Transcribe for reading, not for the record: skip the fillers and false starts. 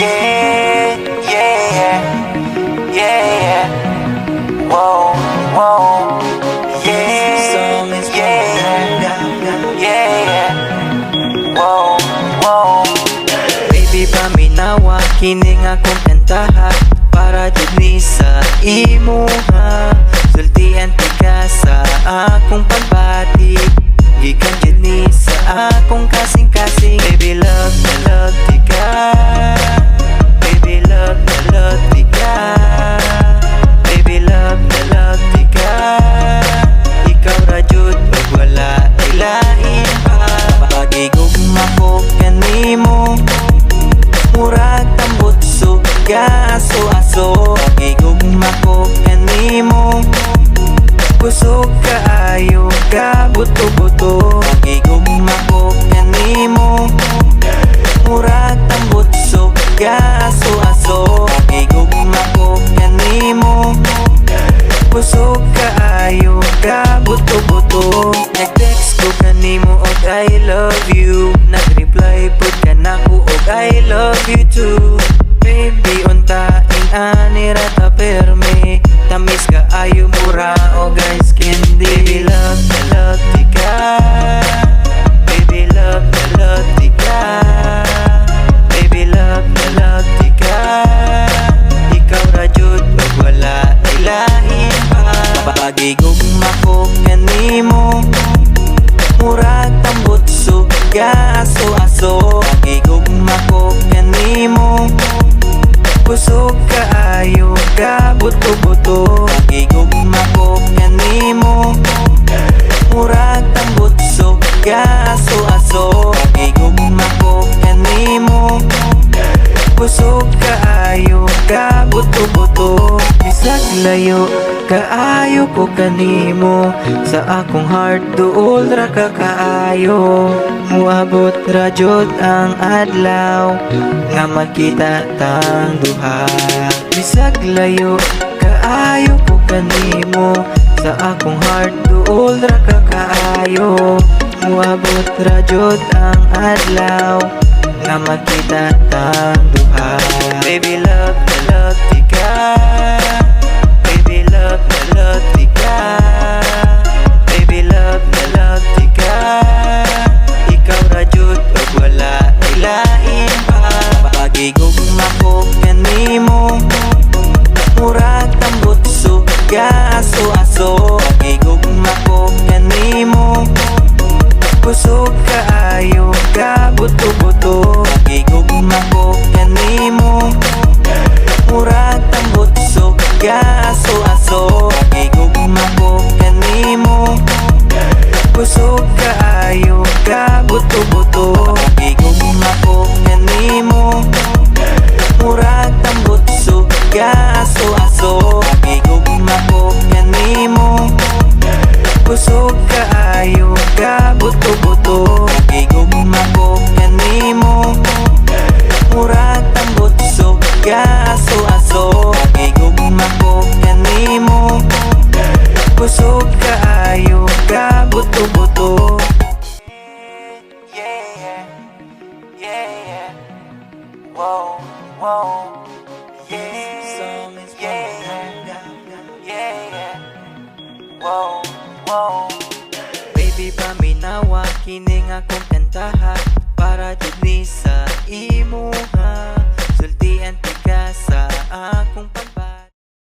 Yeah, yeah, yeah, whoa, whoa, yeah, yeah, whoa, whoa. Baby, paminawa, kining akong kantaha para jud ni sa imuha. Sultian ti ka sa akong pagbati, gikan jud ni sa akong kasing-kasing. Baby, love na love ti ka, baby, love na love ti ka, baby, love na love ti ka. Ikaw ra jud ug wala ilain pa. Pagigugma ko kanimo, murag tambot suga aso-aso. Pagigugma ko kanimo, kusog kaayo ka buto-buto. Pagigugma ko kanimo, murag tambot suga aso-aso. Pagigugma ko kanimo, kusog kaayo ka buto-buto. Nag-text ko kanimo og I love you, nag-reply pud ka nako og I love you too. Baby, untain ani ra ta perme, tamis ka ayo mura o guys candy. Baby, love na love ti ka, baby, love na love ti ka, baby, love na love ti ka. Ikaw ra jud ug wala ilahin pa. Pagigugma ko kanimo, murag tambot suga aso-aso. Pagigugma ko kanimo, kusog kaayo ka buto-buto. Pagigugma ko kanimo, murag tambot suga aso-aso. Pagigugma ko kanimo, kusog kaayo ka buto-buto. Bisag layo kaayo ko kanimo, sa akong heart duol ra ka kaayo. Muabot ra jud ang adlaw nga magkita tang duha. Bisag layo kaayo ko kanimo, sa akong heart duol ra ka kaayo. Muabot ra jud ang adlaw nga magkita tang duha. Baby, love na love ti ka, baby, love na love ti ka, baby, love na love ti ka. Ikaw ra jud ug wala ilain pa. Pagigugma ko kanimo, murag tambot suga aso-aso. Pagigugma ko kanimo, kusog kaayo ka buto-buto. Pagigugma ko kanimo, murag tambot suga aso-aso. Pagigugma ko kanimo, kusog kaayo ka buto-buto. Pagigugma ko kanimo, murag tambot suga aso-aso. Pagigugma ko kanimo, kusog kaayo ka buto-buto. Pagigugma ko kanimo, murag tambot suga aso-aso. Pagigugma ko kanimo, kusog kaayo ka buto-buto. Yeah, yeah, whoa, whoa, yeah, yeah, whoa, whoa. Baby, paminawa, kining akong kantaha para jud ni sa imuha.